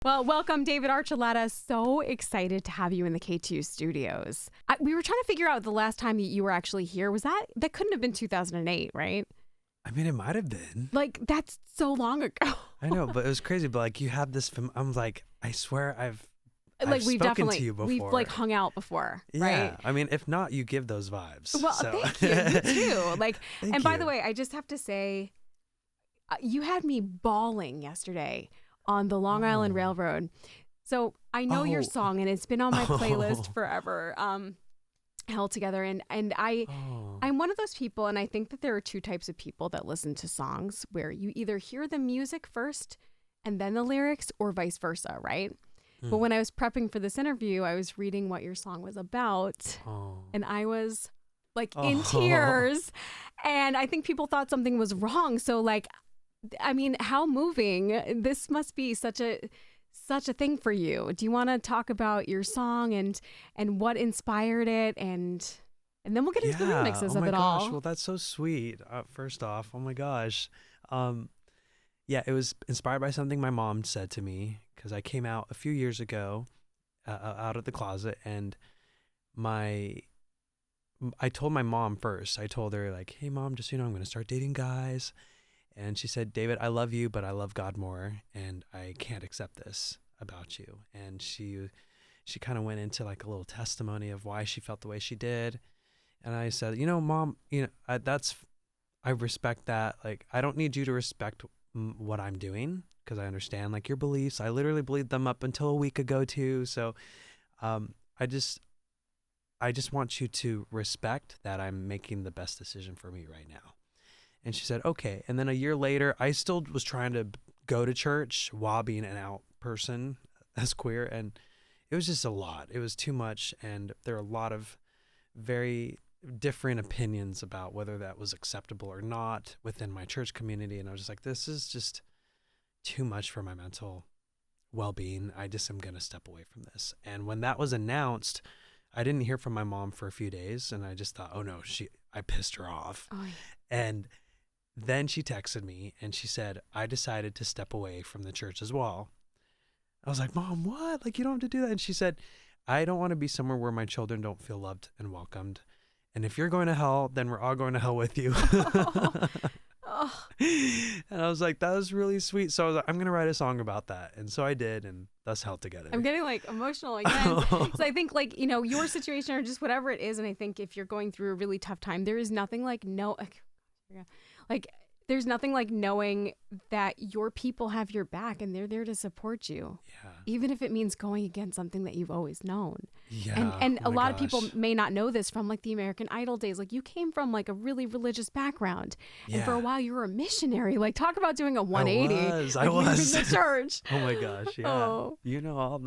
Well, welcome, David Archuleta. So excited to have you in the K2 studios. We were trying to figure out the last time you were actually here. That couldn't have been 2008, right? I mean, it might have been. Like, that's so long ago. I know, but it was crazy. But like, you had this film. I'm like, I swear I've we've spoken to you before. We've like hung out before, yeah. right? I mean, if not, you give those vibes. Well, so. thank you. You too. Like, Thank by you. the way, I just have to say, you had me bawling yesterday on the Long Island Railroad. So I know your song, and it's been on my playlist forever. Held Together, and I'm one of those people, and I think that there are two types of people that listen to songs where you either hear the music first and then the lyrics, or vice versa, right? But when I was prepping for this interview, I was reading what your song was about, and I was like in tears, and I think people thought something was wrong. So like, I mean, how moving. This must be such a thing for you. Do you want to talk about your song and what inspired it, and then we'll get into the remixes of it all. Oh my gosh, well, that's so sweet. First off, oh my gosh. Yeah, it was inspired by something my mom said to me, because I came out a few years ago out of the closet, and I told my mom first. I told her, like, hey mom, just so you know, I'm going to start dating guys. And she said, David, I love you, but I love God more, and I can't accept this about you. And she kind of went into like a little testimony of why she felt the way she did. And I said, you know, mom, you know, I respect that. Like, I don't need you to respect what I'm doing, because I understand like your beliefs. I literally believed them up until a week ago too. So I just want you to respect that I'm making the best decision for me right now. And she said, okay. And then a year later, I still was trying to go to church while being an out person as queer. And it was just a lot. It was too much. And there are a lot of very different opinions about whether that was acceptable or not within my church community. And I was just like, this is just too much for my mental well-being. I just am going to step away from this. And when that was announced, I didn't hear from my mom for a few days. And I just thought, oh no, I pissed her off. Oh, yeah. And then she texted me and she said, I decided to step away from the church as well. I was like, Mom, what? Like, you don't have to do that. And she said, I don't want to be somewhere where my children don't feel loved and welcomed. And if you're going to hell, then we're all going to hell with you. And I was like, that was really sweet. So I was like, I'm going to write a song about that. And so I did, and thus Held Together. I'm getting like emotional again. So I think like, you know, your situation or just whatever it is. And I think if you're going through a really tough time, there is nothing like there's nothing like knowing that your people have your back and they're there to support you. Yeah. Even if it means going against something that you've always known. Yeah. And a lot of people may not know this from like the American Idol days. Like, you came from like a really religious background. Yeah. And for a while you were a missionary. Like, talk about doing a 180. I was. Leaving the church. Oh my gosh. Yeah. Oh. You know, all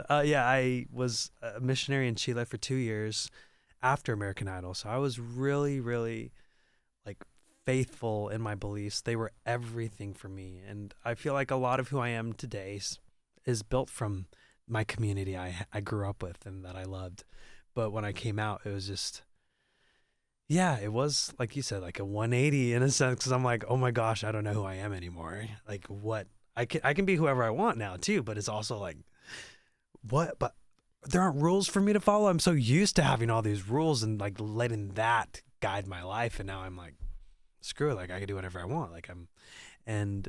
I was a missionary in Chile for 2 years after American Idol. So I was really, really like faithful in my beliefs. They were everything for me. And I feel like a lot of who I am today is built from my community I grew up with and that I loved. But when I came out, it was just, yeah, it was, like you said, like a 180 in a sense, because I'm like, oh my gosh, I don't know who I am anymore. Like, what? I can be whoever I want now too, but it's also like, what? But there aren't rules for me to follow. I'm so used to having all these rules and like letting that guide my life. And now I'm like, screw it. Like, I can do whatever I want. And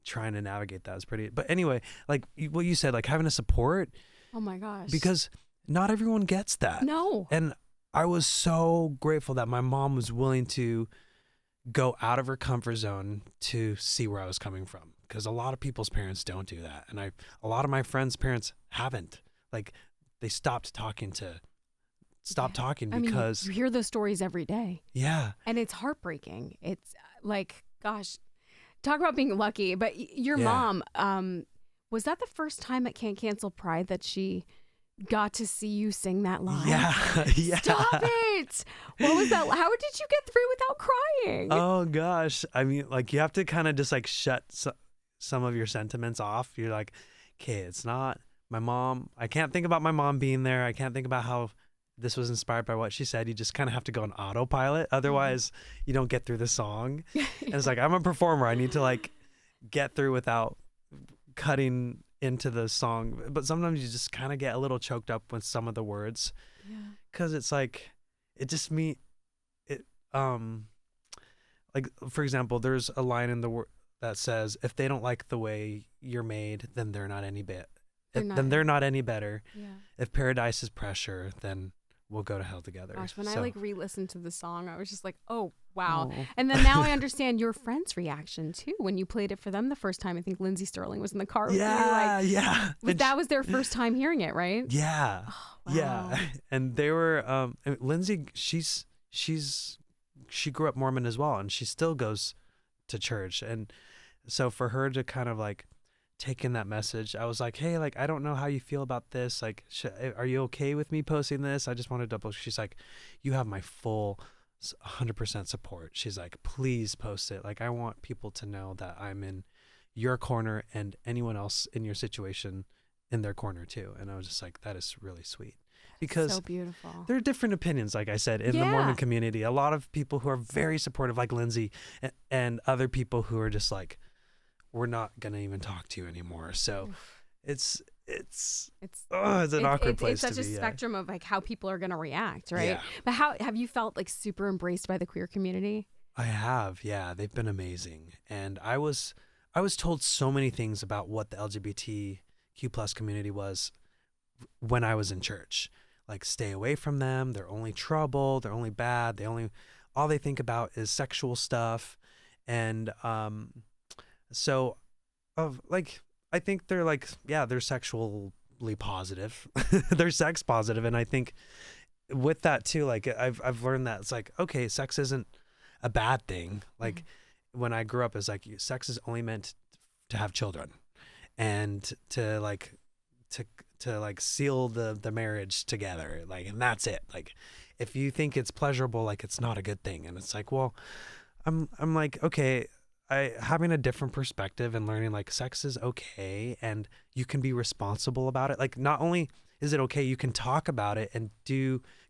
trying to navigate that is pretty, but anyway, like what you said, like having a support. Oh my gosh. Because not everyone gets that. No. And I was so grateful that my mom was willing to go out of her comfort zone to see where I was coming from. Because a lot of people's parents don't do that. And a lot of my friends' parents haven't. Like, they stopped talking because you hear those stories every day. Yeah. And it's heartbreaking. It's like, gosh, talk about being lucky. But your mom, was that the first time at Can't Cancel Pride that she got to see you sing that live? Yeah. Stop it. What was that? How did you get through without crying? Oh gosh. I mean, like, you have to kind of just like shut some of your sentiments off. You're like, okay, it's not my mom. I can't think about my mom being there. I can't think about how this was inspired by what she said. You just kind of have to go on autopilot. Otherwise, you don't get through the song. And it's like, I'm a performer. I need to like get through without cutting into the song, but sometimes you just kind of get a little choked up with some of the words, because it's like it just me it like, for example, there's a line in the word that says, if they don't like the way you're made, then they're not any bit then they're not any better. If paradise is pressure, then we'll go to hell together. Gosh, when I like re-listened to the song, I was just like, oh wow. And then now I understand your friend's reaction too when you played it for them the first time. I think Lindsay Sterling was in the car with you. But that was their first time hearing it, right? Yeah. Oh, wow. Yeah. And they were Lindsay, she grew up Mormon as well, and she still goes to church. And so for her to kind of like take in that message, I was like, hey, like, I don't know how you feel about this. Like, are you okay with me posting this? I just want to double. She's like, you have my full 100% support. She's like, please post it. Like, I want people to know that I'm in your corner and anyone else in your situation in their corner too. And I was just like, that is really sweet. Because so beautiful. There are different opinions, like I said, in the Mormon community. A lot of people who are very supportive, like Lindsay, and other people who are just like, we're not gonna even talk to you anymore. So it's an awkward place to be. It's such a spectrum of like how people are gonna react, right? Yeah. But how have you felt like super embraced by the queer community? I have, yeah. They've been amazing, and I was told so many things about what the LGBTQ+ community was when I was in church. Like, stay away from them. They're only trouble. They're only bad. All they think about is sexual stuff, and so, I think they're like, yeah, they're sexually positive, they're sex positive, and I think with that too, like I've learned that it's like, okay, sex isn't a bad thing. Like when I grew up, it's like sex is only meant to have children, and to seal the marriage together, like, and that's it. Like, if you think it's pleasurable, like, it's not a good thing. And it's like, well, I'm like, okay. Having a different perspective and learning like sex is okay and you can be responsible about it. Like, not only is it okay, you can talk about it and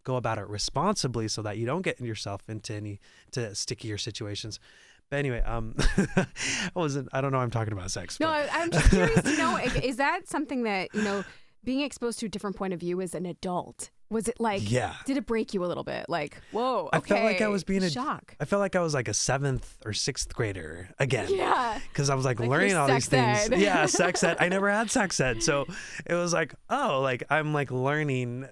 go about it responsibly so that you don't get yourself into stickier situations. But anyway, I don't know. I'm talking about sex. No, I'm just curious to know, is that something that, being exposed to a different point of view as an adult, was it like, did it break you a little bit? Like, whoa, okay, I felt like I was being shock. I felt like I was like a 7th or 6th grader again. Yeah. Because I was like learning all these things. Ed. Yeah, sex ed. I never had sex ed. So it was like, oh, like I'm like learning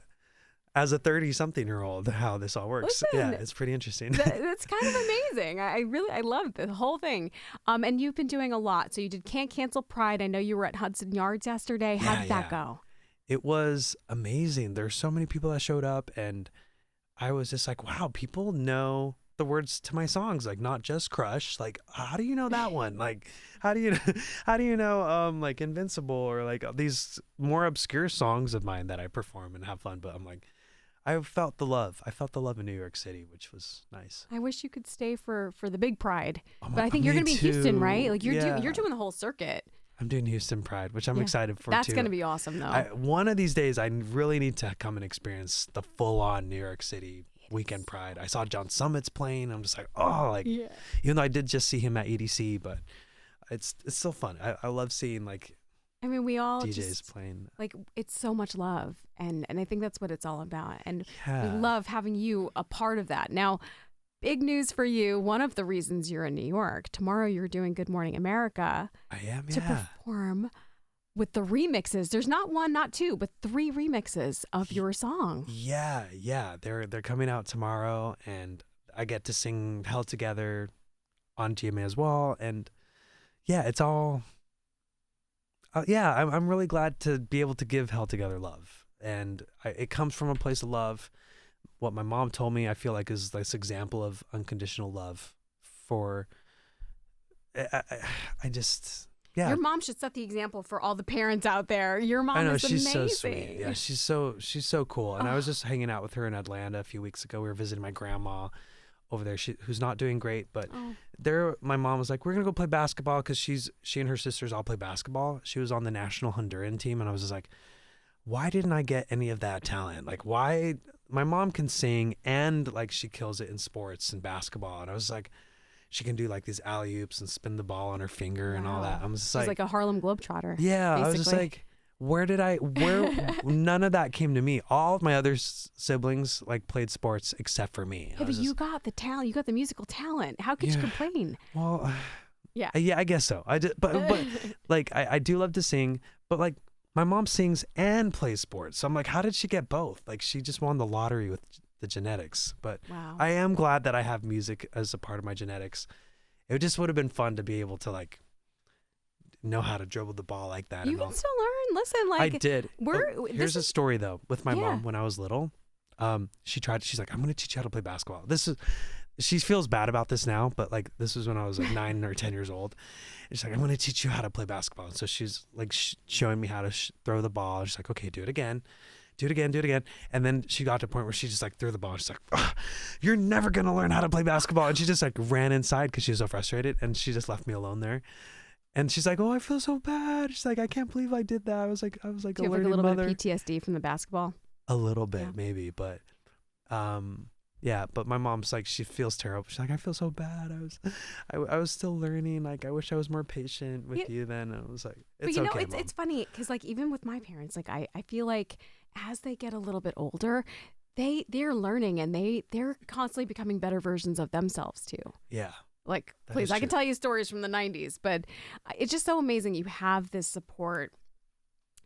as a 30-something-year-old how this all works. Listen, yeah, it's pretty interesting. That's kind of amazing. I love the whole thing. And you've been doing a lot. So you did Can't Cancel Pride. I know you were at Hudson Yards yesterday. How did that go? It was amazing. There's so many people that showed up, and I was just like, wow, people know the words to my songs, like not just Crush. Like, how do you know that one? Like, how do you know like Invincible, or like these more obscure songs of mine that I perform and have fun? But I'm like, I felt the love. I felt the love in New York City, which was nice. I wish you could stay for the big Pride, but I think you're gonna be in Houston, right? Like you're doing the whole circuit. I'm doing Houston Pride, which I'm excited for. That's too. going to be awesome, though. One of these days, I really need to come and experience the full-on New York City weekend Pride. I saw John Summit's playing. I'm just like, even though I did just see him at EDC, but it's still fun. I love seeing we all DJs playing. Like, it's so much love, and I think that's what it's all about. And we love having you a part of that. Now, big news for you. One of the reasons you're in New York, tomorrow you're doing Good Morning America. I am, to perform with the remixes. There's not one, not two, but 3 remixes of your song. Yeah. They're coming out tomorrow, and I get to sing Held Together on GMA as well. And it's all... I'm really glad to be able to give Held Together love. And it comes from a place of love. What my mom told me, I feel like, is this example of unconditional love for... I just... Yeah. Your mom should set the example for all the parents out there. Your mom is amazing. She's so sweet. Yeah, she's so cool. And I was just hanging out with her in Atlanta a few weeks ago. We were visiting my grandma over there, who's not doing great, but my mom was like, we're gonna go play basketball, because she and her sisters all play basketball. She was on the national Honduran team, and I was just like, why didn't I get any of that talent? Like, why? My mom can sing, and like she kills it in sports and basketball. And I was like, she can do like these alley oops and spin the ball on her finger and all that. I'm just She's like a Harlem Globetrotter. Yeah, basically. I was just like, where none of that came to me. All of my other siblings like played sports except for me. Yeah, but you got the talent. You got the musical talent. How could you complain? Well, yeah, I guess so. I did, but like I do love to sing, but like my mom sings and plays sports. So I'm like, how did she get both? Like she just won the lottery with the genetics. But wow. I am glad that I have music as a part of my genetics. It just would have been fun to be able to like know how to dribble the ball like that. You can still learn. Listen, like I did. Here's a story though with my mom when I was little. She's like, I'm gonna teach you how to play basketball. She feels bad about this now, but like this was when I was like 9 or 10 years old. And she's like, I'm gonna teach you how to play basketball. And so she's like showing me how to throw the ball. And she's like, okay, do it again. And then she got to a point where she just like threw the ball. And she's like, you're never gonna learn how to play basketball. And she just like ran inside because she was so frustrated, and she just left me alone there. And she's like, oh, I feel so bad. She's like, I can't believe I did that. I was like, Do you a have like a learning little mother. bit of PTSD from the basketball? A little bit, maybe, but yeah. But my mom's like, she feels terrible. She's like, I feel so bad. I was still learning. Like, I wish I was more patient with you then. And I was like, it's but okay, Mom. it's funny because like even with my parents, like I feel like as they get a little bit older, they're learning and they're constantly becoming better versions of themselves too. Yeah. Like, that please, I can tell you stories from the 90s, but it's just so amazing you have this support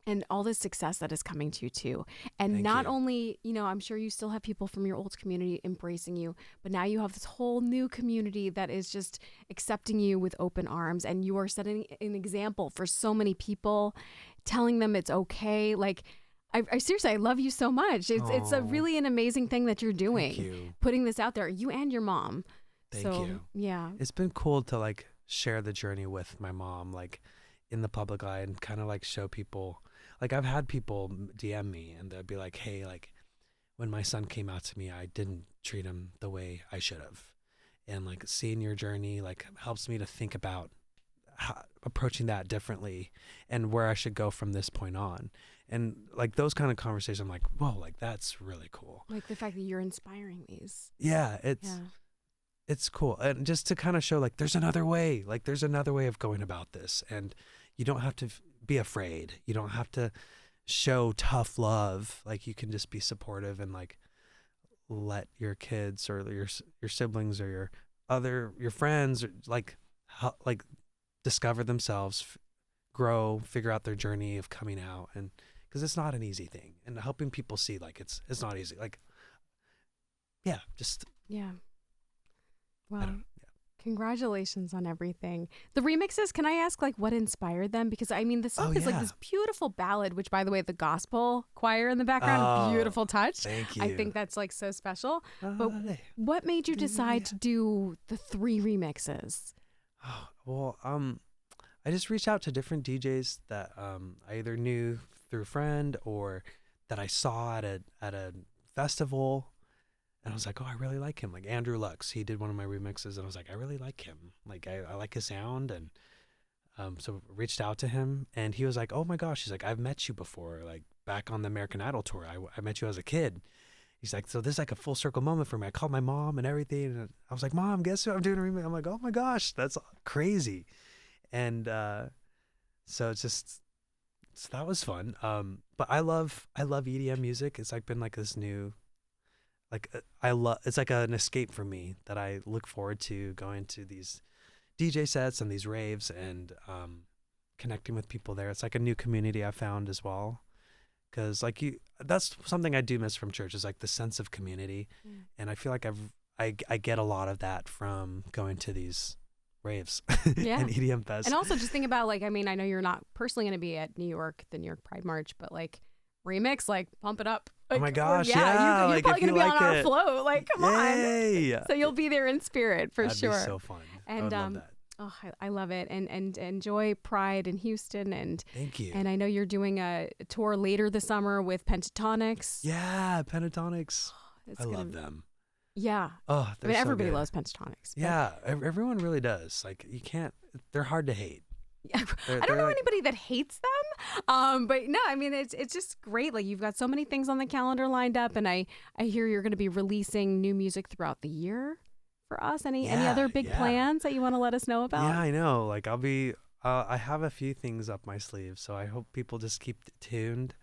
and all this success that is coming to you too. And Thank not you. only, I'm sure you still have people from your old community embracing you, but now you have this whole new community that is just accepting you with open arms. And you are setting an example for so many people, telling them it's okay. Like, I seriously, I love you so much. It's a really an amazing thing that you're doing. Thank you. Putting this out there, you and your mom. Thank you. Yeah. It's been cool to like share the journey with my mom, like in the public eye, and kind of like show people. Like I've had people DM me and they'll be like, hey, like when my son came out to me, I didn't treat him the way I should have. And like seeing your journey like helps me to think about approaching that differently and where I should go from this point on. And like those kind of conversations, I'm like, whoa, like that's really cool. Like the fact that you're inspiring these. Yeah, it's cool. And just to kind of show like there's another way, of going about this. And you don't have to be afraid. You don't have to show tough love. Like you can just be supportive and like let your kids or your siblings or your friends like discover themselves, grow, figure out their journey of coming out. And because it's not an easy thing, and helping people see like it's not easy. Like, yeah. Well, congratulations on everything. The remixes, can I ask like what inspired them? Because I mean, the song is like this beautiful ballad, which by the way, the gospel choir in the background, beautiful touch. Thank you. I think that's like so special. But what made you decide to do the 3 remixes? Oh, well, I just reached out to different DJs that I either knew through a friend or that I saw at a festival. And I was like, oh, I really like him. Like Andrew Lux, he did one of my remixes, and I was like, I really like him. Like I like his sound, and so reached out to him, and he was like, oh my gosh, he's like, I've met you before, like back on the American Idol tour. I met you as a kid. He's like, so this is like a full circle moment for me. I called my mom and everything, and I was like, Mom, guess who I'm doing a remix? I'm like, oh my gosh, that's crazy, and so that was fun. But I love EDM music. It's like been like this new. Like it's like an escape for me that I look forward to, going to these DJ sets and these raves and connecting with people there. It's like a new community I found as well, because like that's something I do miss from church, is like the sense of community. And I feel like I get a lot of that from going to these raves and EDM fest. And also just think about like, I mean, I know you're not personally going to be at the New York Pride March, but like remix, like pump it up. Like, oh my gosh, you're like, probably going to be on our it. float. Like, come on. So you'll be there in spirit for That'd sure. That'd be so fun. And I would love that. Oh, I love it. And enjoy Pride in Houston. And thank you. And I know you're doing a tour later this summer with Pentatonics. Yeah, Pentatonics. I love them. Yeah. Oh, I mean, everybody loves Pentatonics. Yeah, everyone really does. Like, you can't, they're hard to hate. I don't know anybody that hates them. But no, I mean, it's just great. Like, you've got so many things on the calendar lined up, and I hear you're going to be releasing new music throughout the year. for us? Any other big plans that you want to let us know about? Yeah, I know. Like I have a few things up my sleeve, so I hope people just keep tuned.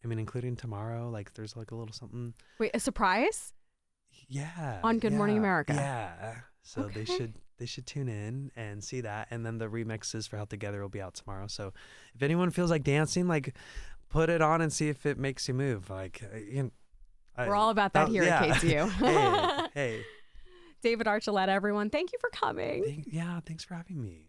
I mean, including tomorrow, like there's like a little something. Wait, a surprise? Yeah. On Good Morning America. Yeah. So Okay. they should tune in and see that, and then the remixes for How Together will be out tomorrow. So if anyone feels like dancing, like put it on and see if it makes you move. Like we're all about that here at KTU. Hey. David Archuleta, everyone, thank you for coming. Thanks for having me.